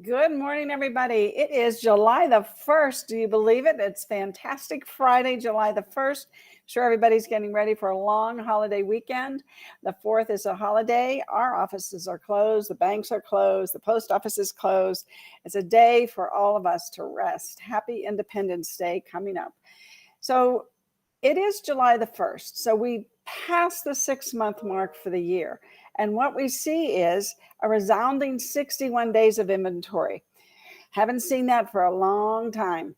Good morning, everybody. It is July the 1st. Do you believe it? It's fantastic Friday, July the 1st. Sure, everybody's getting ready for a long holiday weekend. The 4th is a holiday. Our offices are closed. The banks are closed. The post office is closed. It's a day for all of us to rest. Happy Independence Day coming up. So it is July the 1st. So we passed the 6-month mark for the year. And what we see is a resounding 61 days of inventory. Haven't seen that for a long time.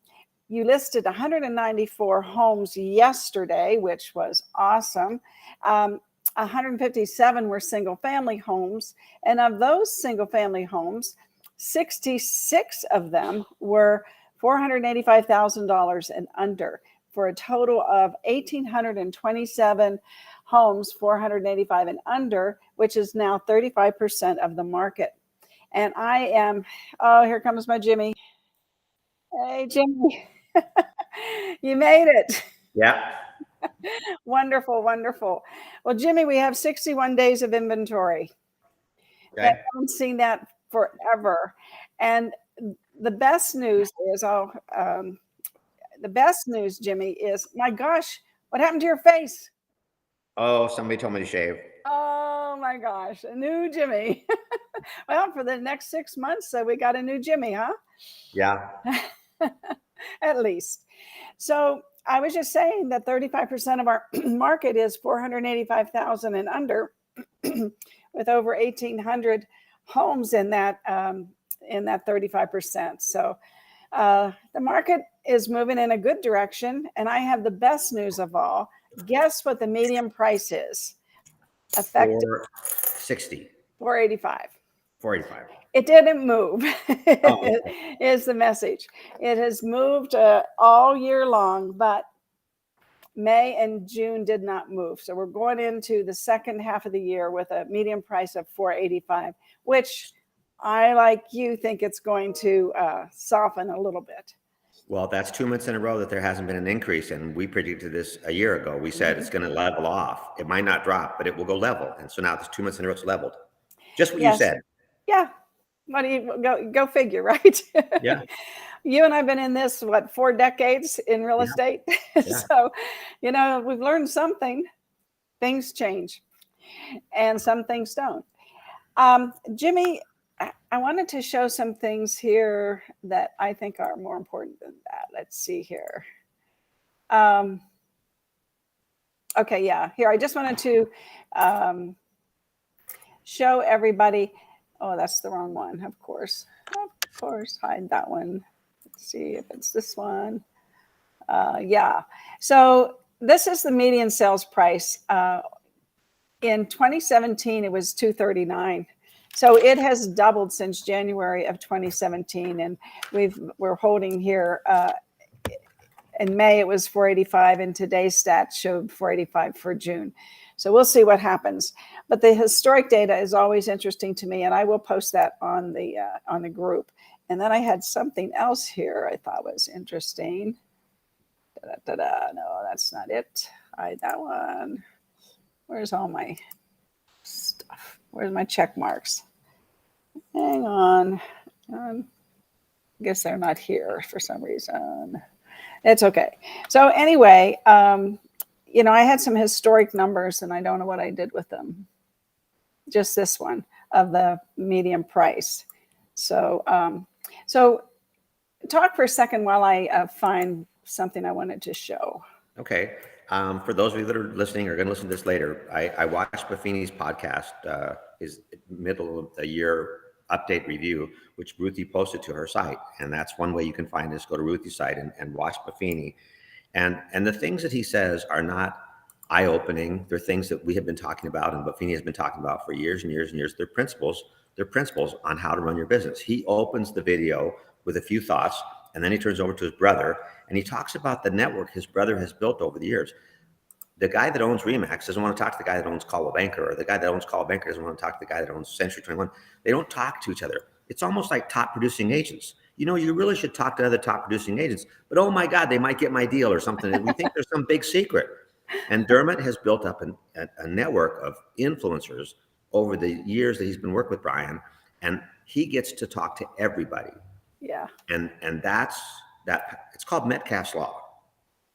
You listed 194 homes yesterday, which was awesome. 157 were single family homes. And of those single family homes, 66 of them were $485,000 and under, for a total of 1,827 homes, 485 and under, which is now 35% of the market. And I am, oh, here comes my Jimmy. Hey, Jimmy, you made it. Yeah. Wonderful, wonderful. Well, Jimmy, we have 61 days of inventory. Okay. I haven't seen that forever. And the best news is, Jimmy, is, my gosh, what happened to your face? Oh, somebody told me to shave. Oh my gosh, a new Jimmy. Well, for the next 6 months, we got a new Jimmy, huh? Yeah. At least. So I was just saying that 35% of our market is 485,000 and under, with over 1,800 homes in that 35%. So the market is moving in a good direction, and I have the best news of all. Guess what the median price is? Effective 460. 485. 485. It didn't move. Is the message. It has moved all year long, but May and June did not move. So we're going into the second half of the year with a median price of 485, which I, like you, think it's going to soften a little bit. Well, that's 2 months in a row that there hasn't been an increase, and we predicted this a year ago. We said it's going to level off. It might not drop, but it will go level. And so now it's 2 months in a row it's leveled. Just what you said. Yeah. What do you go figure, right? Yeah. You and I've been in this, 4 decades in real estate. Yeah. So, we've learned something. Things change, and some things don't. Jimmy, I wanted to show some things here that I think are more important than that. Let's see here. Okay, yeah. Here, I just wanted to show everybody. Oh, that's the wrong one, of course. Of course, hide that one. Let's see if it's this one. Yeah. So this is the median sales price. In 2017, it was $239. So it has doubled since January of 2017, and we're holding here. In May, it was 485, and today's stats showed 485 for June. So we'll see what happens. But the historic data is always interesting to me, and I will post that on the group. And then I had something else here I thought was interesting. No, that's not it. Hide that one. Where's all my stuff? Where's my check marks? Hang on. I guess they're not here for some reason. It's okay. So anyway, I had some historic numbers, and I don't know what I did with them. Just this one of the median price. So talk for a second while I find something I wanted to show. Okay. For those of you that are listening or going to listen to this later, I watched Buffini's podcast, his middle of the year update review, which Ruthie posted to her site. And that's one way you can find this. Go to Ruthie's site and watch Buffini. And the things that he says are not eye-opening. They're things that we have been talking about and Buffini has been talking about for years and years and years. They're principles on how to run your business. He opens the video with a few thoughts, and then he turns over to his brother, and he talks about the network his brother has built over the years. The guy that owns Remax doesn't want to talk to the guy that owns Coldwell Banker, or the guy that owns Coldwell Banker doesn't want to talk to the guy that owns Century 21. They don't talk to each other. It's almost like top producing agents. You really should talk to other top producing agents, but oh my God, they might get my deal or something. And we think there's some big secret. And Dermot has built up a network of influencers over the years that he's been working with Brian. and he gets to talk to everybody. Yeah. And that's that. It's called Metcalfe's law.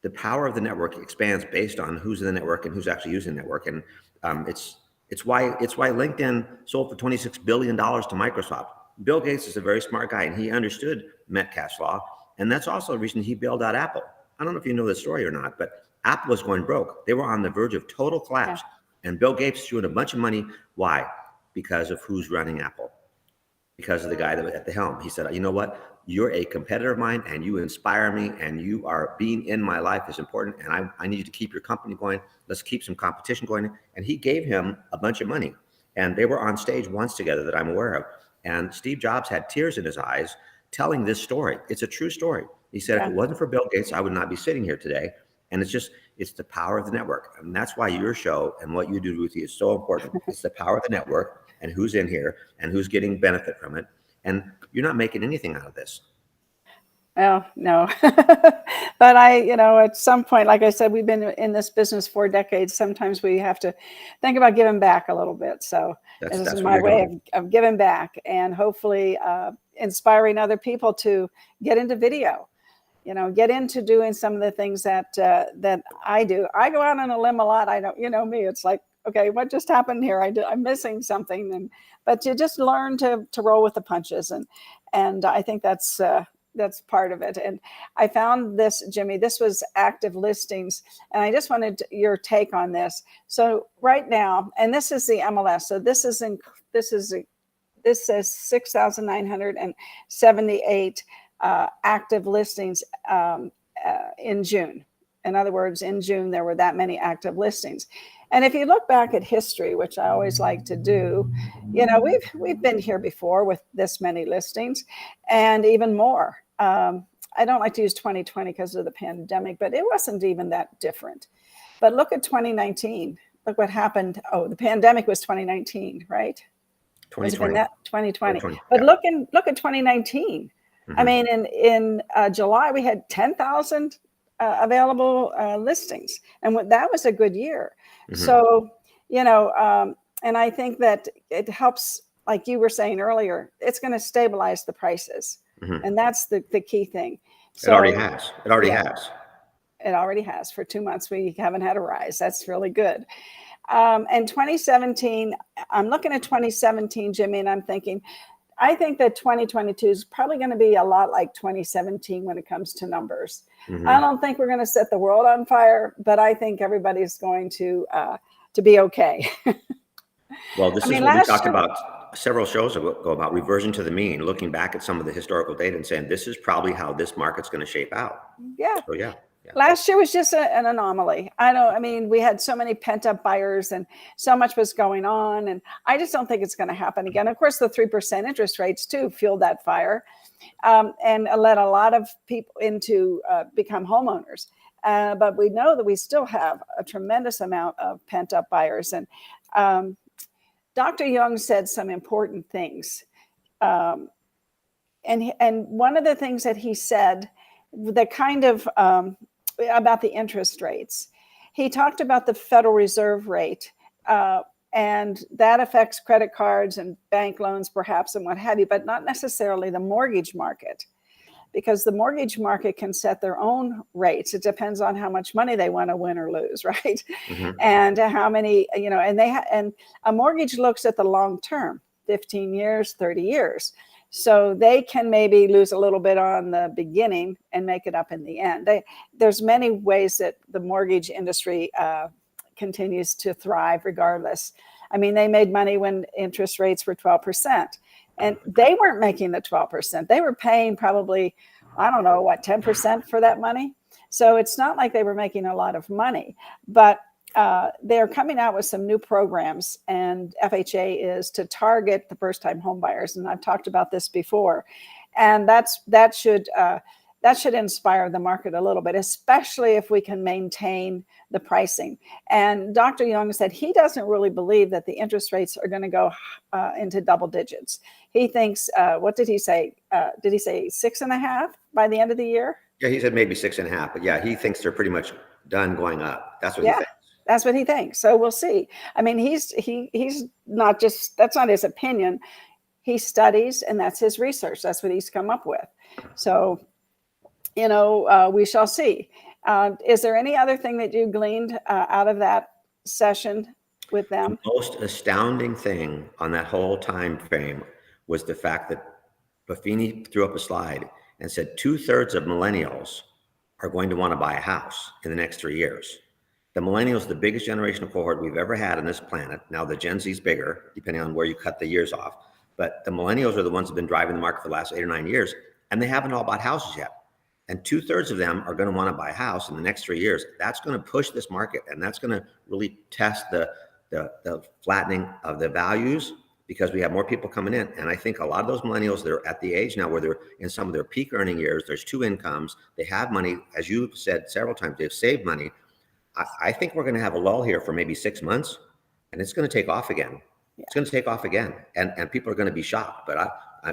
The power of the network expands based on who's in the network and who's actually using the network. And it's why LinkedIn sold for $26 billion to Microsoft. Bill Gates is a very smart guy, and he understood Metcalfe's law, and that's also the reason he bailed out Apple. I don't know if you know this story or not, but Apple was going broke. They were on the verge of total collapse, and Bill Gates threw in a bunch of money. Why? Because of who's running Apple. Because of the guy that was at the helm. He said, you know what? You're a competitor of mine, and you inspire me, and you are being in my life is important, and I need you to keep your company going. Let's keep some competition going. And he gave him a bunch of money, and they were on stage once together that I'm aware of. And Steve Jobs had tears in his eyes telling this story. It's a true story. He said, if it wasn't for Bill Gates, I would not be sitting here today. And it's the power of the network. And that's why your show and what you do, Ruthie, is so important. It's the power of the network and who's in here and who's getting benefit from it. And you're not making anything out of this. Well, no, but at some point, like I said, we've been in this business for decades. Sometimes we have to think about giving back a little bit. So this is my way of giving back, and hopefully inspiring other people to get into video, get into doing some of the things that I do. I go out on a limb a lot. I don't, me, it's like, okay, what just happened here? I'm missing something. But you just learn to roll with the punches. And I think that's part of it. And I found this, Jimmy, this was active listings. And I just wanted your take on this. So right now, and this is the MLS. So this says 6,978 active listings in June. In other words, in June, there were that many active listings. And if you look back at history, which I always like to do, we've been here before with this many listings and even more. I don't like to use 2020 because of the pandemic, but it wasn't even that different. But look at 2019. Look what happened. Oh, the pandemic was 2019, right? 2020. 2020. But look at 2019. Mm-hmm. I mean, in July, we had 10,000 available listings. And that was a good year. Mm-hmm. So, and I think that it helps, like you were saying earlier, it's going to stabilize the prices. Mm-hmm. And that's the key thing. So, it already has. It already has. For 2 months, we haven't had a rise. That's really good. And 2017, I'm looking at 2017, Jimmy, and I'm thinking, I think that 2022 is probably going to be a lot like 2017 when it comes to numbers. Mm-hmm. I don't think we're going to set the world on fire, but I think everybody's going to be okay. Well, this is what we talked about several shows ago about reversion to the mean, looking back at some of the historical data and saying, this is probably how this market's going to shape out. Yeah. So, yeah. Last year was just an anomaly. We had so many pent up buyers and so much was going on. And I just don't think it's going to happen again. Of course, the 3% interest rates too fueled that fire and led a lot of people into become homeowners. But we know that we still have a tremendous amount of pent up buyers. And Dr. Young said some important things. And one of the things that he said, the kind of about the interest rates. He talked about the Federal Reserve rate, and that affects credit cards and bank loans, perhaps, and what have you, but not necessarily the mortgage market, because the mortgage market can set their own rates. It depends on how much money they want to win or lose, right? Mm-hmm. And how many, and a mortgage looks at the long term, 15 years, 30 years. So they can maybe lose a little bit on the beginning and make it up in the end. There's many ways that the mortgage industry continues to thrive regardless. I mean, they made money when interest rates were 12%. And they weren't making the 12%. They were paying probably, 10% for that money. So it's not like they were making a lot of money. But they're coming out with some new programs, and FHA is to target the first-time home buyers. And I've talked about this before, and that should inspire the market a little bit, especially if we can maintain the pricing. And Dr. Young said he doesn't really believe that the interest rates are going to go into double digits. He thinks, what did he say? Did he say 6.5 by the end of the year? Yeah, he said maybe 6.5, but yeah, he thinks they're pretty much done going up. That's what he thinks. That's what he thinks. So we'll see. I mean, he's not just, that's not his opinion. he studies, and that's his research. That's what he's come up with. So, you know, we shall see. Is there any other thing that you gleaned out of that session with them? The most astounding thing on that whole time frame was the fact that Buffini threw up a slide and said 2/3 of millennials are going to want to buy a house in the next 3 years. The millennials, the biggest generational cohort we've ever had on this planet. Now the Gen Z is bigger, depending on where you cut the years off. But the millennials are the ones who've been driving the market for the last 8 or 9 years, and they haven't all bought houses yet. And 2/3 of them are going to want to buy a house in the next 3 years. That's going to push this market, and that's going to really test the flattening of the values, because we have more people coming in. And I think a lot of those millennials, they're at the age now where they're in some of their peak earning years. There's 2 incomes. They have money. As you've said several times, they've saved money. I think we're going to have a lull here for maybe 6 months, and it's going to take off again. Yeah. It's going to take off again. And people are going to be shocked. But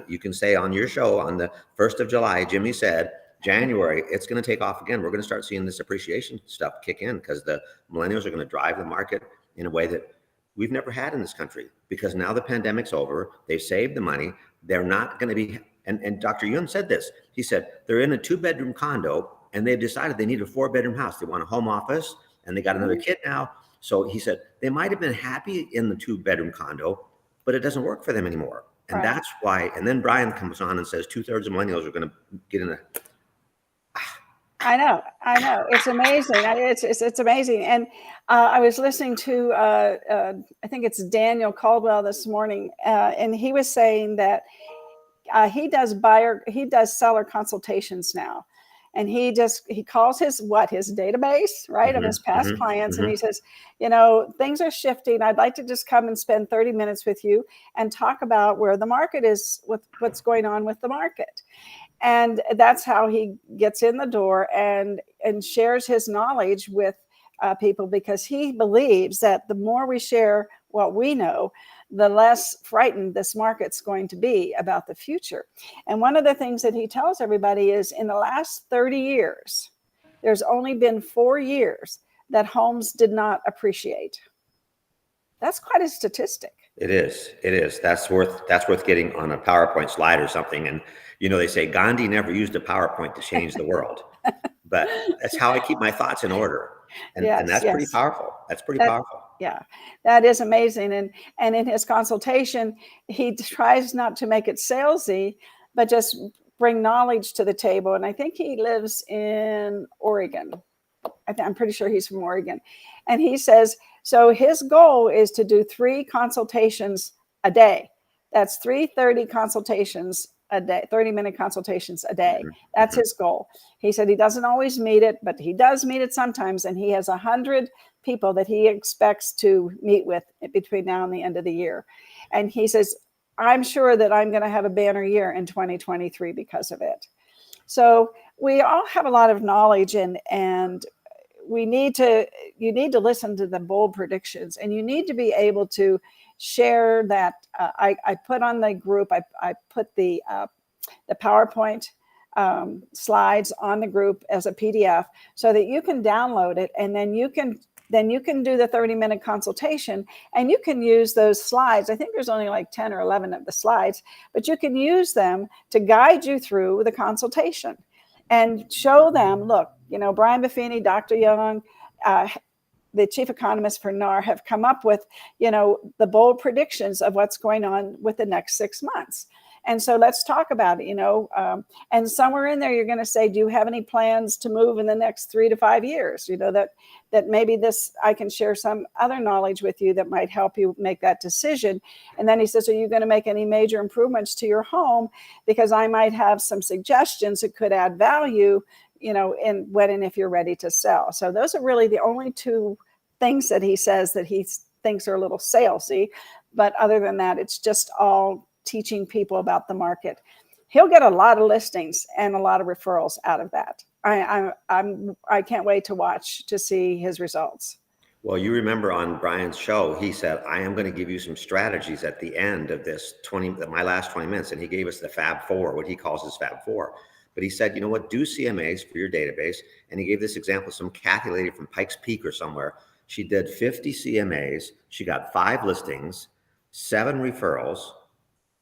you can say on your show on the 1st of July, Jimmy said, January, it's going to take off again. We're going to start seeing this appreciation stuff kick in, because the millennials are going to drive the market in a way that we've never had in this country, because now the pandemic's over. They've saved the money. They're not going to be, and Dr. Yun said this. He said they're in a 2-bedroom condo, and they've decided they need a 4-bedroom house. They want a home office, and they got another kid now. So he said they might have been happy in the 2-bedroom condo, but it doesn't work for them anymore. And right. That's why, and then Brian comes on and says 2/3 of millennials are going to get in a, I know. It's amazing. It's amazing. And I was listening to, I think it's Daniel Caldwell this morning, and he was saying that he does seller consultations now. And he calls his database, right, of his past clients. And he says, you know, things are shifting. I'd like to just come and spend 30 minutes with you and talk about where the market is, what's going on with the market. And that's how he gets in the door and shares his knowledge with people, because he believes that the more we share what we know, the less frightened this market's going to be about the future. And one of the things that he tells everybody is, in the last 30 years, there's only been 4 years that homes did not appreciate. That's quite a statistic. It is. That's worth getting on a PowerPoint slide or something. And you know, they say Gandhi never used a PowerPoint to change the world, but that's how I keep my thoughts in order. And, and that's pretty powerful. That's pretty powerful. Yeah, that is amazing. And in his consultation, he tries not to make it salesy, but just bring knowledge to the table. And I think he lives in Oregon. I'm pretty sure he's from Oregon. And he says, so his goal is to do 3 consultations a day. That's 3:30 consultations a day, 30-minute consultations a day. That's his goal. He said he doesn't always meet it, but he does meet it sometimes. And he has 100 people that he expects to meet with between now and the end of the year. And he says, I'm sure that I'm going to have a banner year in 2023 because of it. So we all have a lot of knowledge, and you need to listen to the bold predictions, and you need to be able to share that. I put on the group, I put the PowerPoint slides on the group as a PDF so that you can download it, and then you can do the 30-minute consultation, and you can use those slides. I think there's only like 10 or 11 of the slides, but you can use them to guide you through the consultation and show them, look, you know, Brian Buffini, Dr. Young, the chief economist for NAR, have come up with, you know, the bold predictions of what's going on with the next 6 months. And so let's talk about it, you know, and somewhere in there, you're going to say, do you have any plans to move in the next 3 to 5 years? You know, that maybe I can share some other knowledge with you that might help you make that decision. And then he says, are you going to make any major improvements to your home? Because I might have some suggestions that could add value, you know, when and if you're ready to sell. So those are really the only 2 things that he says that he thinks are a little salesy. But other than that, it's just all teaching people about the market. He'll get a lot of listings and a lot of referrals out of that. I can't wait to see his results. Well, you remember on Brian's show, he said, I am going to give you some strategies at the end of this my last 20 minutes. And he gave us the Fab 4, what he calls his Fab 4. But he said, you know what, do CMAs for your database. And he gave this example, some Kathy lady from Pikes Peak or somewhere. She did 50 CMAs. She got 5 listings, 7 referrals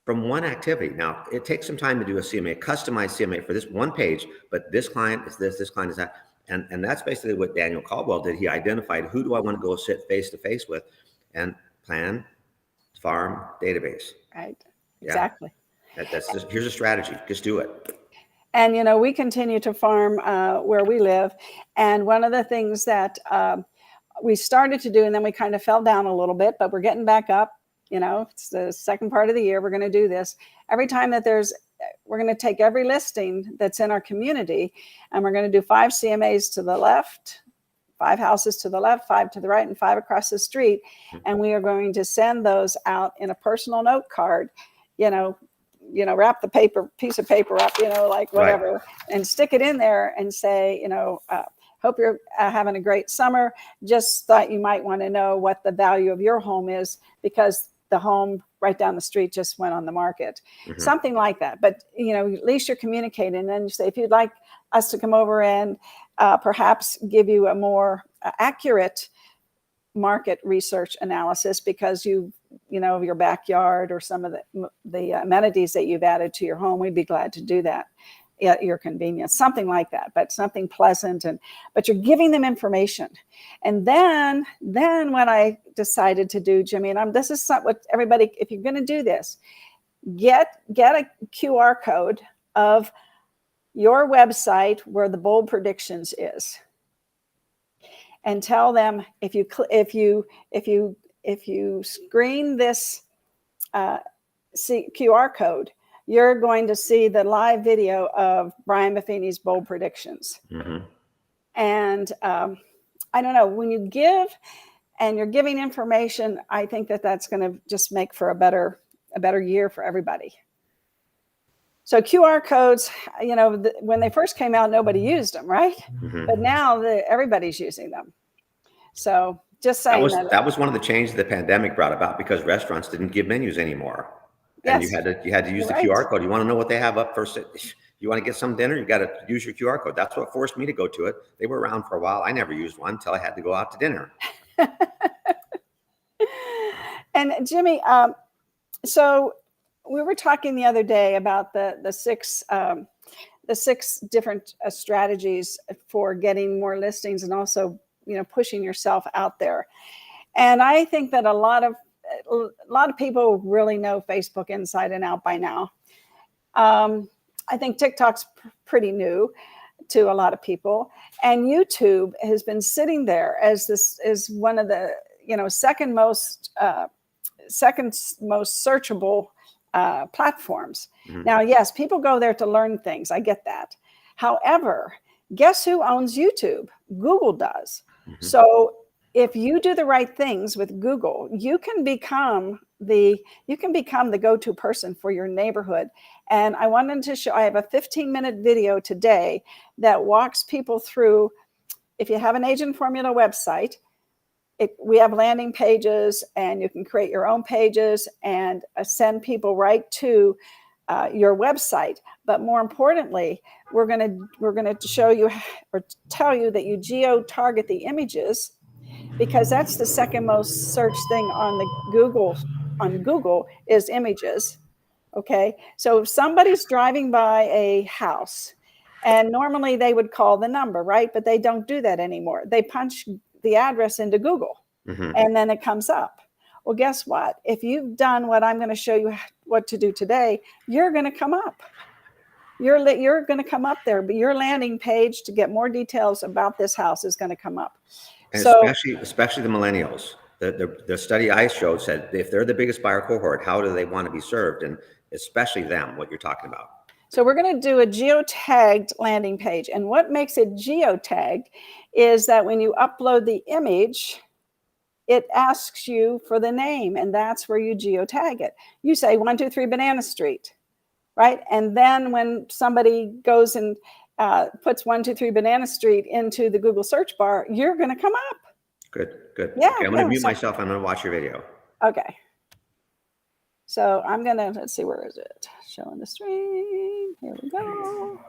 from one activity. Now, it takes some time to do a CMA, customized CMA for this one page, but this client is this client is that. And that's basically what Daniel Caldwell did. He identified who do I want to go sit face-to-face with and plan, farm, database. Right. Yeah. Exactly. That's just, here's a strategy. Just do it. And, you know, we continue to farm where we live. And one of the things that we started to do, and then we kind of fell down a little bit, but we're getting back up. You know, it's the second part of the year. We're going to do this. Every time that we're going to take every listing that's in our community, and we're going to do 5 CMAs to the left, 5 houses to the left, 5 to the right, and 5 across the street. And we are going to send those out in a personal note card, you know, wrap the piece of paper up, you know, like whatever, right, and stick it in there and say, you know, hope you're having a great summer. Just thought you might want to know what the value of your home is because the home right down the street just went on the market. Mm-hmm. Something like that. But, you know, at least you're communicating. And then you say, if you'd like us to come over and perhaps give you a more accurate market research analysis because you know, your backyard or some of the amenities that you've added to your home, we'd be glad to do that at your convenience, something like that, but something pleasant. But you're giving them information. And then what I decided to do, Jimmy, and this is what everybody, if you're going to do this, get a QR code of your website where the bold predictions is, and tell them if you screen this QR code, you're going to see the live video of Brian Buffini's bold predictions. Mm-hmm. And I don't know, when you give and you're giving information, I think that's going to just make for a better year for everybody. So QR codes, you know, when they first came out, nobody used them, right? Mm-hmm. But now everybody's using them. So just saying that was one of the changes the pandemic brought about because restaurants didn't give menus anymore. And yes, you had to use the QR code. You want to know what they have up first. You want to get some dinner, you got to use your QR code. That's what forced me to go to it. They were around for a while. I never used one until I had to go out to dinner. And Jimmy, so we were talking the other day about the 6 different strategies for getting more listings and also, you know, pushing yourself out there. And I think that a lot of people really know Facebook inside and out by now. I think TikTok's pretty new to a lot of people, and YouTube has been sitting there as one of the, you know, second most searchable platforms. Mm-hmm. Now, yes, people go there to learn things. I get that. However, guess who owns YouTube? Google does. Mm-hmm. So if you do the right things with Google, you can become the go-to person for your neighborhood. And I wanted to show, I have a 15-minute video today that walks people through, if you have an Agent Formula website, we have landing pages and you can create your own pages and send people right to your website. But more importantly, we're going to show you or tell you that you geo-target the images, because that's the second most searched thing on Google is images. Okay, so if somebody's driving by a house, and normally they would call the number, right? But they don't do that anymore. They punch the address into Google, mm-hmm, and then it comes up. Well, guess what? If you've done what I'm going to show you what to do today, you're going to come up. You're going to come up there, but your landing page to get more details about this house is going to come up. And so, especially the millennials. The study I showed said if they're the biggest buyer cohort, how do they want to be served? And especially them, what you're talking about. So we're going to do a geotagged landing page. And what makes it geotagged is that when you upload the image, it asks you for the name, and that's where you geotag it. You say 123 Banana Street, right? And then when somebody goes and puts 123 Banana Street into the Google search bar, you're going to come up. Good. Yeah. Okay, I'm going to mute myself. I'm going to watch your video. Okay. So I'm going to, let's see, where is it? Showing the screen. Here we go.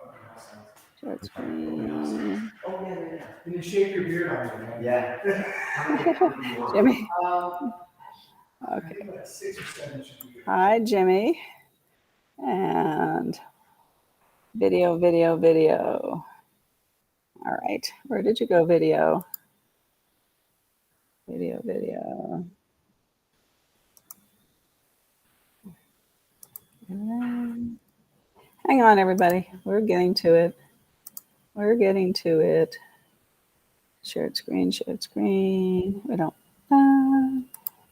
Share screen. Oh, yeah. Can you shave your beard on me? Yeah. Jimmy. Okay. Hi, Jimmy. Video, video, video. All right, where did you go, video? Video, video. Hang on, everybody. We're getting to it. We're getting to it. Shared screen, shared screen. We don't.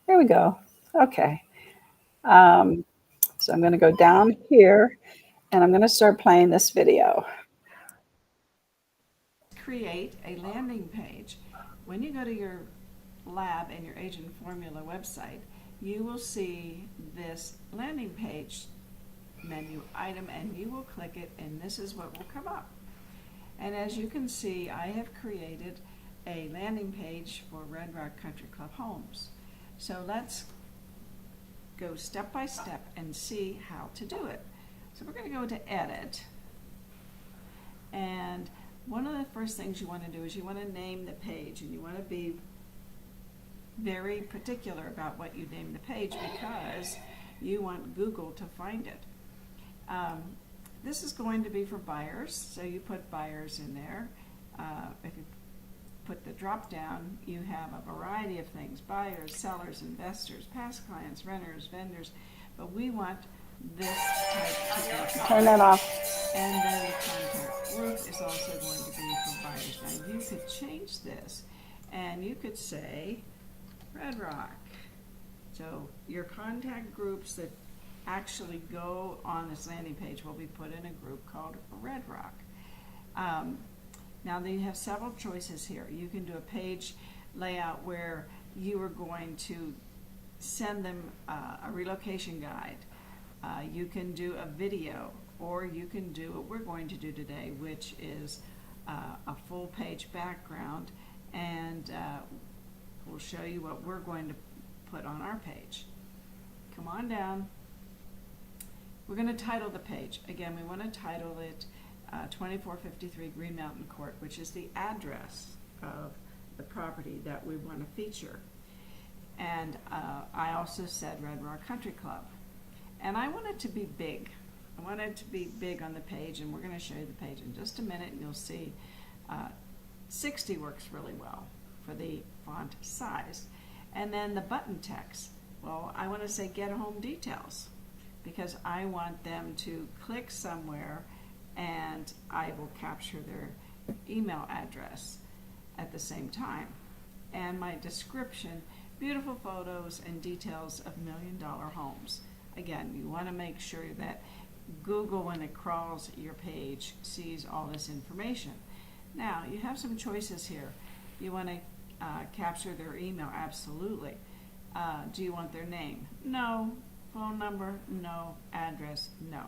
There we go. Okay. So I'm going to go down here and I'm going to start playing this video. Create a landing page. When you go to your lab and your agent formula website, you will see this landing page menu item and you will click it and this is what will come up. And as you can see, I have created a landing page for Red Rock Country Club Homes. So let's go step by step and see how to do it. So we're going to go to edit, and one of the first things you want to do is you want to name the page, and you want to be very particular about what you name the page because you want Google to find it. This is going to be for buyers, so you put buyers in there. If you put the drop down, you have a variety of things: buyers, sellers, investors, past clients, renters, vendors, but we want this type to be. Turn that off. And then the contact group is also going to be for buyers. Now you could change this and you could say Red Rock. So your contact groups that actually go on this landing page will be put in a group called Red Rock. Now you have several choices here. You can do a page layout where you are going to send them a relocation guide. You can do a video, or you can do what we're going to do today, which is a full page background, and we'll show you what we're going to put on our page. Come on down. We're going to title the page. Again, we want to title it 2453 Green Mountain Court, which is the address of the property that we want to feature. And I also said Red Rock Country Club. And I want it to be big. I want it to be big on the page, and we're going to show you the page in just a minute, and you'll see 60 works really well for the font size. And then the button text. Well, I want to say get home details because I want them to click somewhere and I will capture their email address at the same time. And my description, beautiful photos and details of $1 million homes. Again, you want to make sure that Google, when it crawls your page, sees all this information. Now, you have some choices here. You want to capture their email? Absolutely. Do you want their name? No. Phone number? No. Address? No.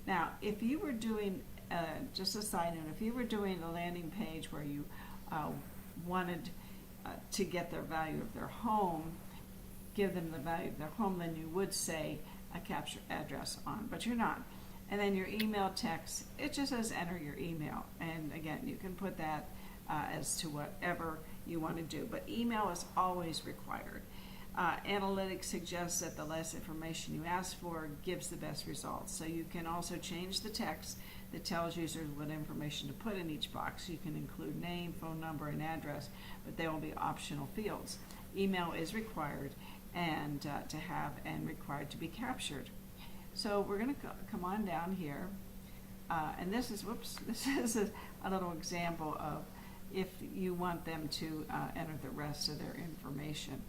Now, if you were doing, just a side note, if you were doing a landing page where you wanted to get their value of their home, give them the value of their home, then you would say a capture address on, but you're not. And then your email text, it just says enter your email. And again, you can put that as to whatever you want to do, but email is always required. Analytics suggests that the less information you ask for gives the best results. So you can also change the text that tells users what information to put in each box. You can include name, phone number, and address, but they will be optional fields. Email is required and to have and required to be captured. So we're going to come on down here, and this is, this is a little example of if you want them to enter the rest of their information.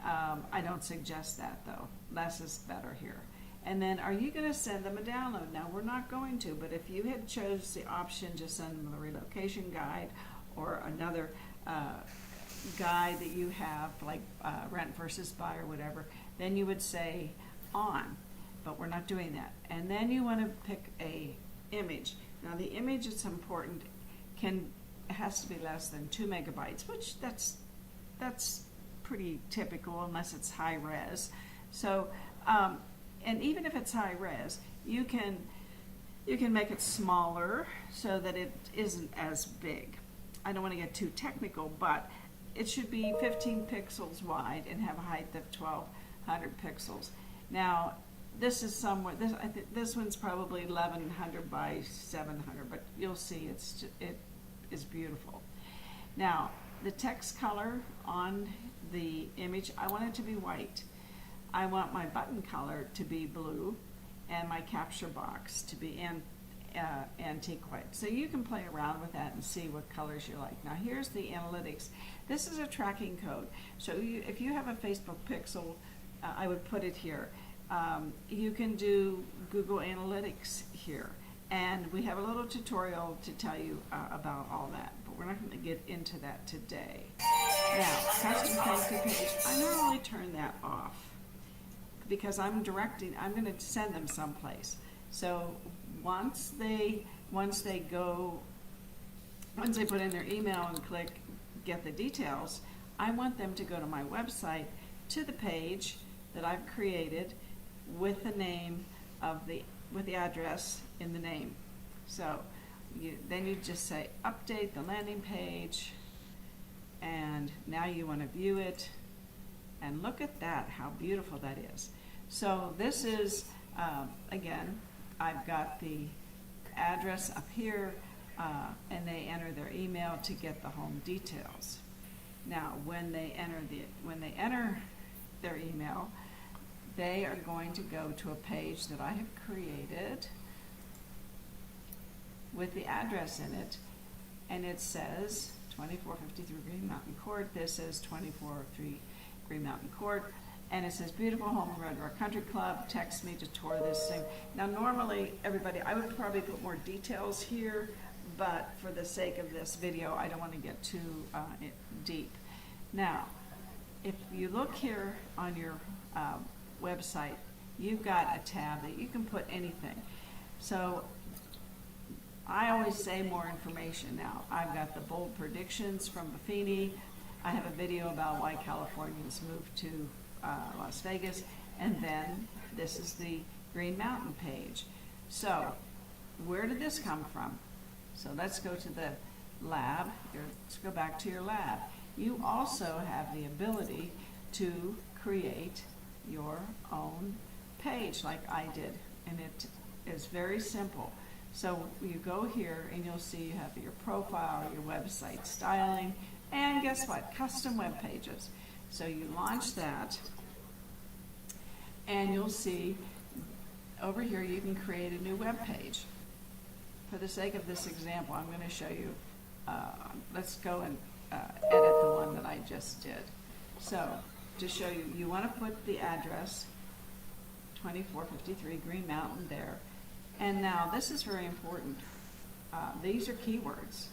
I don't suggest that though. Less is better here. And then are you going to send them a download? Now we're not going to, but if you had chose the option to send them a relocation guide or another guide that you have, like rent versus buy or whatever, then you would say on, but we're not doing that. And then you want to pick a image. Now the image is important, it has to be less than 2 megabytes, which that's pretty typical unless it's high res. So and even if it's high res, you can make it smaller so that it isn't as big. I don't want to get too technical, but it should be 15 pixels wide and have a height of 1200 pixels. Now, this is somewhere, I think this one's probably 1100 by 700, but you'll see it is beautiful. Now, the text color on the image, I want it to be white. I want my button color to be blue and my capture box to be antique white. So you can play around with that and see what colors you like. Now here's the analytics. This is a tracking code. So if you have a Facebook pixel, I would put it here. You can do Google Analytics here. And we have a little tutorial to tell you about all that, but we're not going to get into that today. Now, custom thank you page, I normally turn that off because I'm going to send them someplace. So once they put in their email and click get the details, I want them to go to my website, to the page that I've created with the name of with the address in the name. So then you just say update the landing page, and now you want to view it, and look at that, how beautiful that is. So this is again, I've got the address up here, and they enter their email to get the home details. Now when they enter their email, they are going to go to a page that I have created with the address in it, and it says 2453 Green Mountain Court. This says 243 Green Mountain Court, and it says beautiful home in Red Rock Country Club. Text me to tour this thing. Now normally everybody, I would probably put more details here, but for the sake of this video, I don't want to get too deep. Now, if you look here on your website, you've got a tab that you can put anything. So I always say more information. Now I've got the bold predictions from Buffini. I have a video about why Californians moved to Las Vegas, and then this is the Green Mountain page. So where did this come from? So let's go to the lab. Let's go back to your lab. You also have the ability to create your own page like I did, and it is very simple. So you go here and you'll see you have your profile, your website styling, and guess what? Custom web pages. So you launch that, and you'll see over here you can create a new web page. For the sake of this example, I'm going to show you, let's go and edit the one that I just did. So to show you, you want to put the address 2453 Green Mountain there. And now this is very important. These are keywords.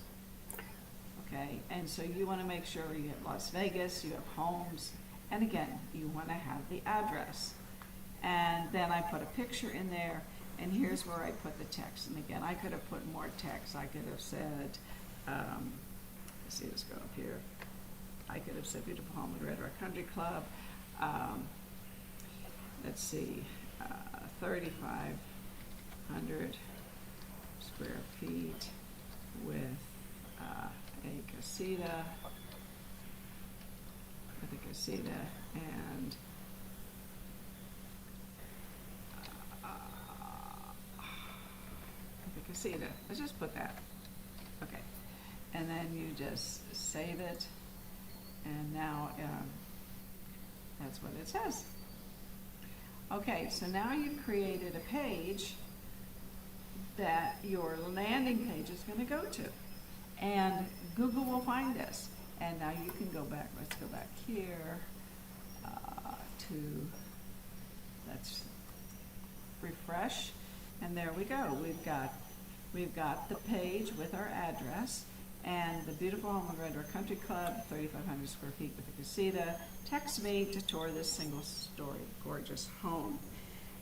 Okay, and so you want to make sure you have Las Vegas, you have homes, and again, you want to have the address. And then I put a picture in there, and here's where I put the text. And again, I could have put more text. I could have said, let's see, let's go up here. I could have said beautiful home in Red Rock Country Club. Let's see, 3,500 square feet with a casita, and the casita. Let's just put that. Okay, and then you just save it, and now that's what it says. Okay, so now you've created a page that your landing page is going to go to, and Google will find this. And now you can go back. Let's go back here let's refresh, and there we go. We've got the page with our address and the beautiful home in Red Rock Country Club, 3,500 square feet with a casita. Text me to tour this single-story gorgeous home.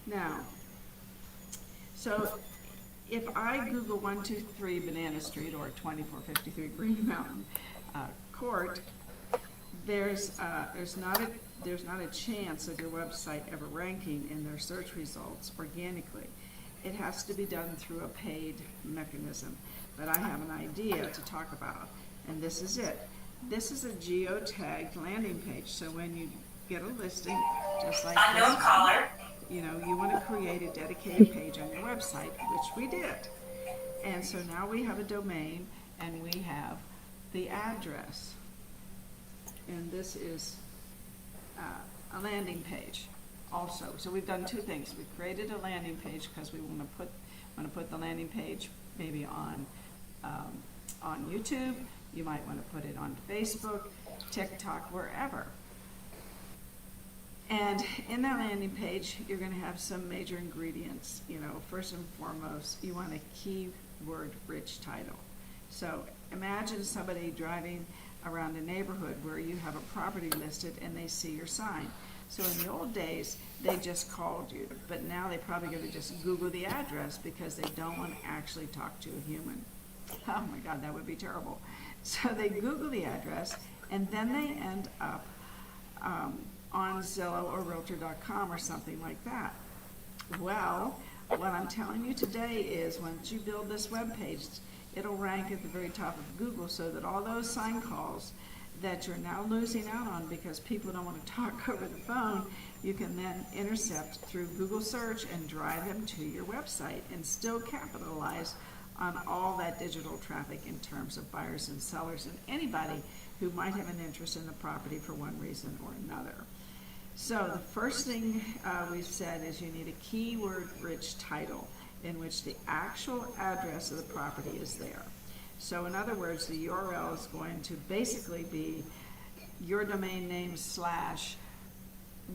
Now, so if I Google 123 Banana Street or 2453 Green Mountain Court, there's not a chance of your website ever ranking in their search results organically. It has to be done through a paid mechanism. But I have an idea to talk about, and this is it. This is a geotagged landing page. So when you get a listing, just like unknown this, caller. you know, you want to create a dedicated page on your website, which we did. And so now we have a domain and we have the address. And this is a landing page also. So we've done two things. We created a landing page because we want to put the landing page maybe on YouTube. You might want to put it on Facebook, TikTok, wherever. And in that landing page, you're going to have some major ingredients. You know, first and foremost, you want a keyword-rich title. So imagine somebody driving around a neighborhood where you have a property listed and they see your sign. So in the old days, they just called you, but now they probably going to just Google the address because they don't want to actually talk to a human. Oh my God, that would be terrible. So they Google the address and then they end up on Zillow or Realtor.com or something like that. Well, what I'm telling you today is once you build this web page, it'll rank at the very top of Google so that all those sign calls that you're now losing out on because people don't want to talk over the phone, you can then intercept through Google search and drive them to your website and still capitalize on all that digital traffic in terms of buyers and sellers and anybody who might have an interest in the property for one reason or another. So the first thing we've said is you need a keyword-rich title in which the actual address of the property is there. So in other words, the URL is going to basically be your domain name /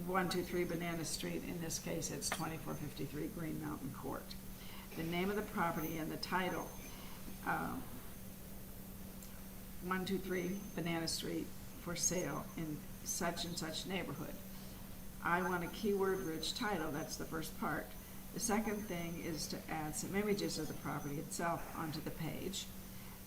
123 Banana Street. In this case, it's 2453 Green Mountain Court. The name of the property and the title, 123 Banana Street for sale in such and such neighborhood. I want a keyword-rich title. That's the first part. The second thing is to add some images of the property itself onto the page.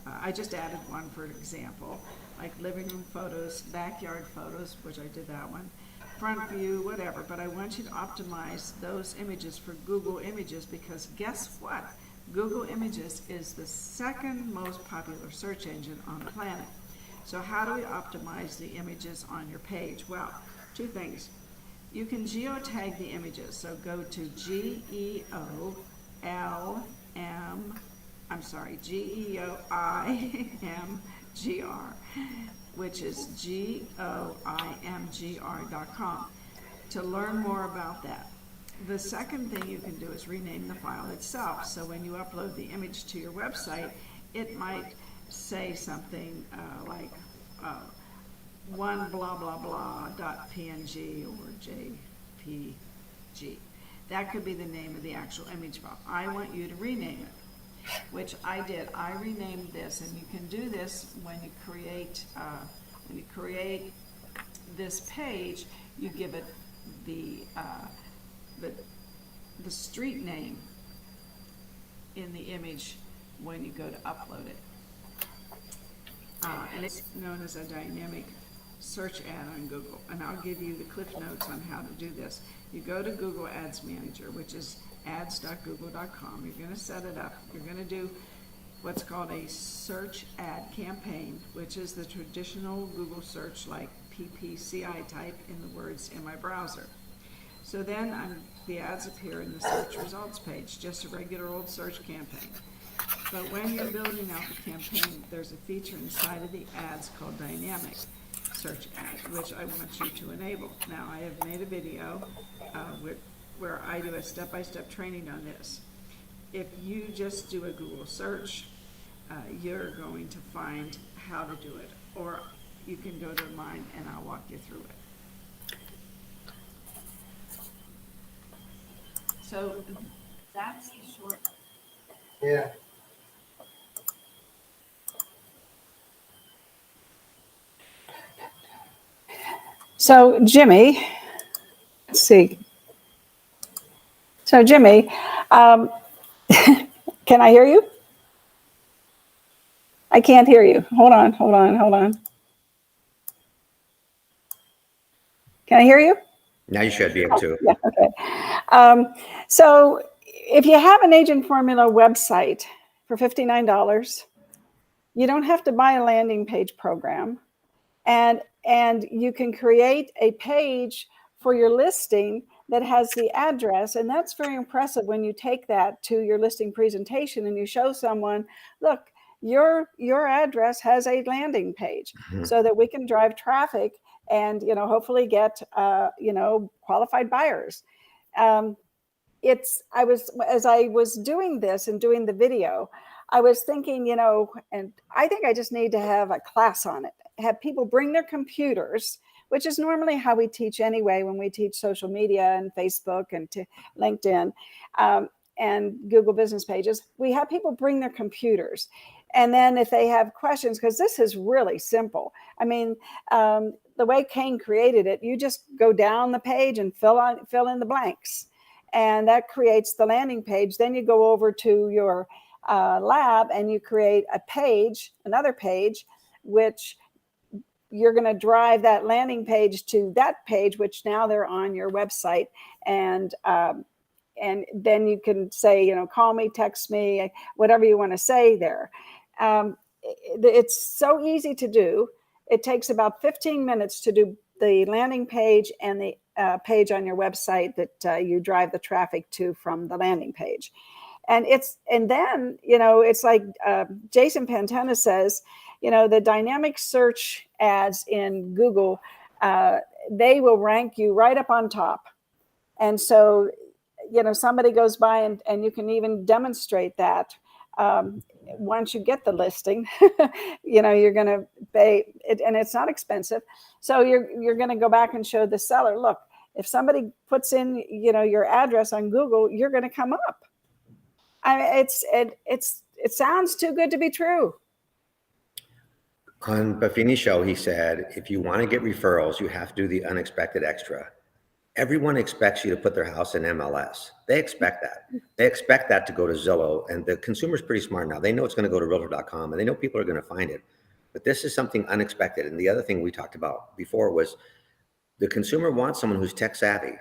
I just added one for example, like living room photos, backyard photos, which I did that one, front view, whatever. But I want you to optimize those images for Google Images because guess what? Google Images is the second most popular search engine on the planet. So how do we optimize the images on your page? Well, two things. You can geotag the images. So go to GeoIMGR, which is GeoIMGR.com to learn more about that. The second thing you can do is rename the file itself. So when you upload the image to your website, it might say something like one blah blah blah .png or JPG. That could be the name of the actual image file. I want you to rename it, which I did. I renamed this, and you can do this when you create this page. You give it the street name in the image when you go to upload it, and it's known as a dynamic search ad on Google, and I'll give you the cliff notes on how to do this. You go to Google Ads Manager, which is ads.google.com. You're going to set it up. You're going to do what's called a search ad campaign, which is the traditional Google search like PPCI type in the words in my browser. So then the ads appear in the search results page, just a regular old search campaign. But when you're building out the campaign, there's a feature inside of the ads called dynamic search ad, which I want you to enable. Now, I have made a video where I do a step-by-step training on this. If you just do a Google search, you're going to find how to do it, or you can go to mine and I'll walk you through it. So that's the short. Yeah. So Jimmy, let's see. So Jimmy, can I hear you? I can't hear you. Hold on. Can I hear you? Now you should be able to. Yeah, okay. So if you have an agent formula website for $59, you don't have to buy a landing page program, and you can create a page for your listing that has the address. And that's very impressive when you take that to your listing presentation and you show someone, look, your address has a landing page so that we can drive traffic and, hopefully get, qualified buyers. As I was doing this and doing the video, I was thinking, and I think I just need to have a class on it, have people bring their computers, which is normally how we teach anyway, when we teach social media and Facebook and LinkedIn and Google business pages. We have people bring their computers. And then if they have questions, because this is really simple. I mean, the way Kane created it, you just go down the page and fill in the blanks. And that creates the landing page. Then you go over to your lab and you create another page, which you're going to drive that landing page to that page, which now they're on your website. And then you can say, call me, text me, whatever you want to say there. It's so easy to do. It takes about 15 minutes to do the landing page and the page on your website that you drive the traffic to from the landing page. And then it's like Jason Pantena says, the dynamic search ads in Google, they will rank you right up on top. And so, somebody goes by and you can even demonstrate that. Once you get the listing, you're going to pay it, and it's not expensive. So you're going to go back and show the seller, look, if somebody puts in, your address on Google, you're going to come up. It sounds too good to be true. On Buffini's show, he said, if you want to get referrals, you have to do the unexpected extra. Everyone expects you to put their house in MLS. They expect that. They expect that to go to Zillow, and the consumer's pretty smart now. They know it's going to go to Realtor.com, and they know people are going to find it. But this is something unexpected. And the other thing we talked about before was the consumer wants someone who's tech savvy.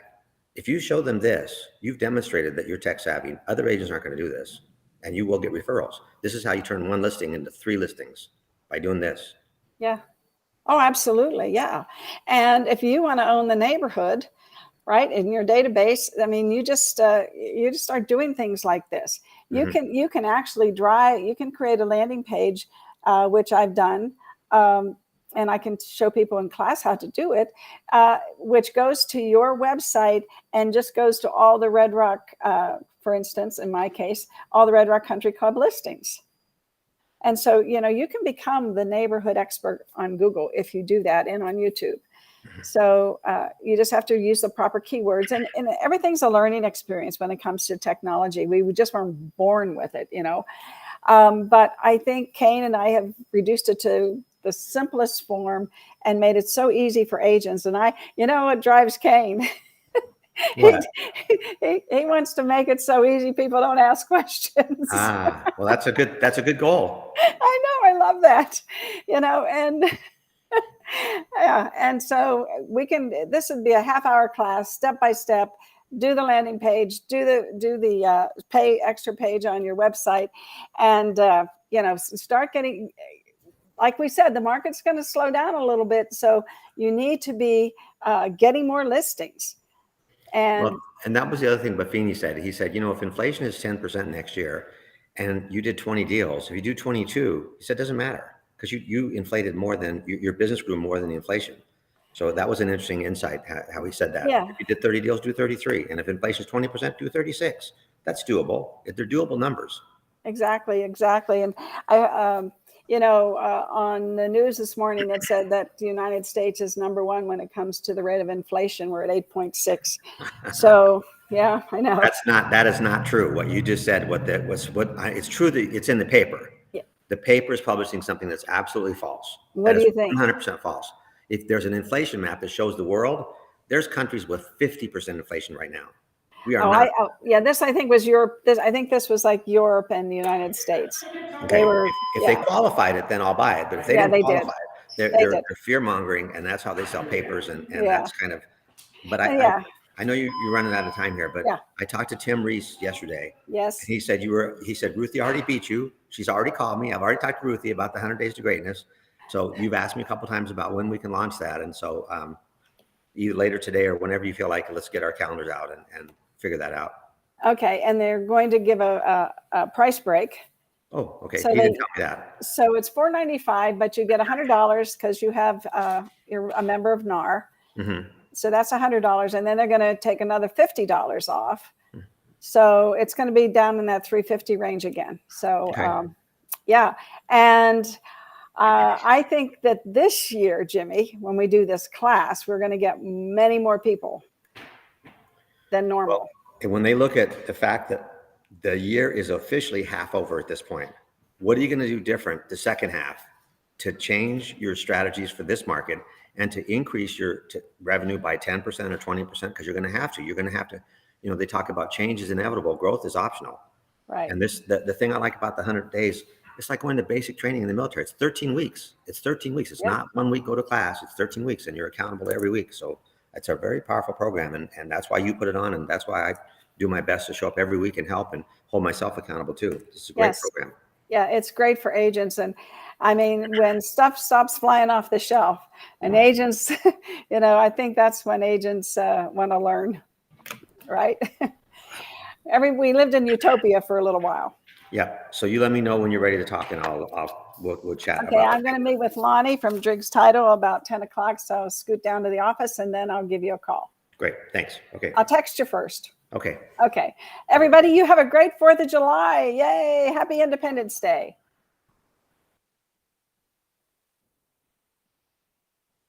If you show them this, you've demonstrated that you're tech savvy. Other agents aren't going to do this, and you will get referrals. This is how you turn one listing into 3 listings, by doing this. Yeah. Oh, absolutely. Yeah. And if you want to own the neighborhood, right, in your database, I mean, you just start doing things like this. You can actually you can create a landing page, which I've done. And I can show people in class how to do it, which goes to your website and just goes to all the Red Rock, for instance, in my case, all the Red Rock Country Club listings. And so, you can become the neighborhood expert on Google if you do that, and on YouTube. So you just have to use the proper keywords, and everything's a learning experience when it comes to technology. We just weren't born with it, But I think Kane and I have reduced it to the simplest form and made it so easy for agents. And what drives Kane? He wants to make it so easy people don't ask questions. Well, that's a good goal. I know, I love that. And yeah, and so this would be a half-hour class, step by step. Do the landing page, do the pay extra page on your website, and start getting. Like we said, the market's going to slow down a little bit, so you need to be getting more listings. And that was the other thing Buffini said. He said, if inflation is 10% next year, and you did 20 deals, if you do 22, he said it doesn't matter, because you inflated more than your business grew more than the inflation. So that was an interesting insight how he said that. Yeah. If you did 30 deals, do 33, and if inflation is 20%, do 36. That's doable. They're doable numbers. Exactly. And I. On the news this morning, it said that the United States is number 1 when it comes to the rate of inflation. We're at 8.6. So, yeah, I know. That is not true. What you just said, it's true that it's in the paper. Yeah. The paper is publishing something that's absolutely false. What do you think? 100% false. If there's an inflation map that shows the world, there's countries with 50% inflation right now. We are not. This I think was Europe. I think this was like Europe and the United States. Okay. If they qualified it, then I'll buy it. But if they didn't qualify it, they're fear mongering, and that's how they sell papers. And that's kind of. But I know you're running out of time here. But I talked to Tim Reese yesterday. Yes. And he said Ruthie already beat you. She's already called me. I've already talked to Ruthie about the 100 Days to Greatness. So you've asked me a couple of times about when we can launch that, and so either later today or whenever you feel like it. Let's get our calendars out and figure that out. Okay, and they're going to give a price break. Oh, okay. So You didn't tell me that. So it's $4.95, but you get $100 because you have you're a member of NAR. Mm-hmm. So that's $100, and then they're going to take another $50 off. So it's going to be down in that $350 range again. So Okay. yeah, and I think that this year, Jimmy, when we do this class, we're going to get many more people than normal. Well, and when they look at the fact that the year is officially half over at this point, what are you going to do different the second half to change your strategies for this market and to increase your revenue by 10% or 20%? Because you're going to have to. You're going to have to. You know, they talk about change is inevitable, growth is optional. Right. And the thing I like about the 100 days, it's like going to basic training in the military. It's 13 weeks. It's 13 weeks. It's not 1 week, go to class. It's 13 weeks, and you're accountable every week. So it's a very powerful program, and that's why you put it on, and that's why I do my best to show up every week and help and hold myself accountable too. It's a great program. Yeah, it's great for agents. And I mean, when stuff stops flying off the shelf and agents, you know, I think that's when agents want to learn, right? We lived in utopia for a little while. Yeah. So you let me know when you're ready to talk, and we'll chat. Okay, I'm going to meet with Lonnie from Driggs Title about 10 o'clock. So I'll scoot down to the office and then I'll give you a call. Great. Thanks. Okay. I'll text you first. Okay. Okay. Everybody, you have a great 4th of July. Yay. Happy Independence Day.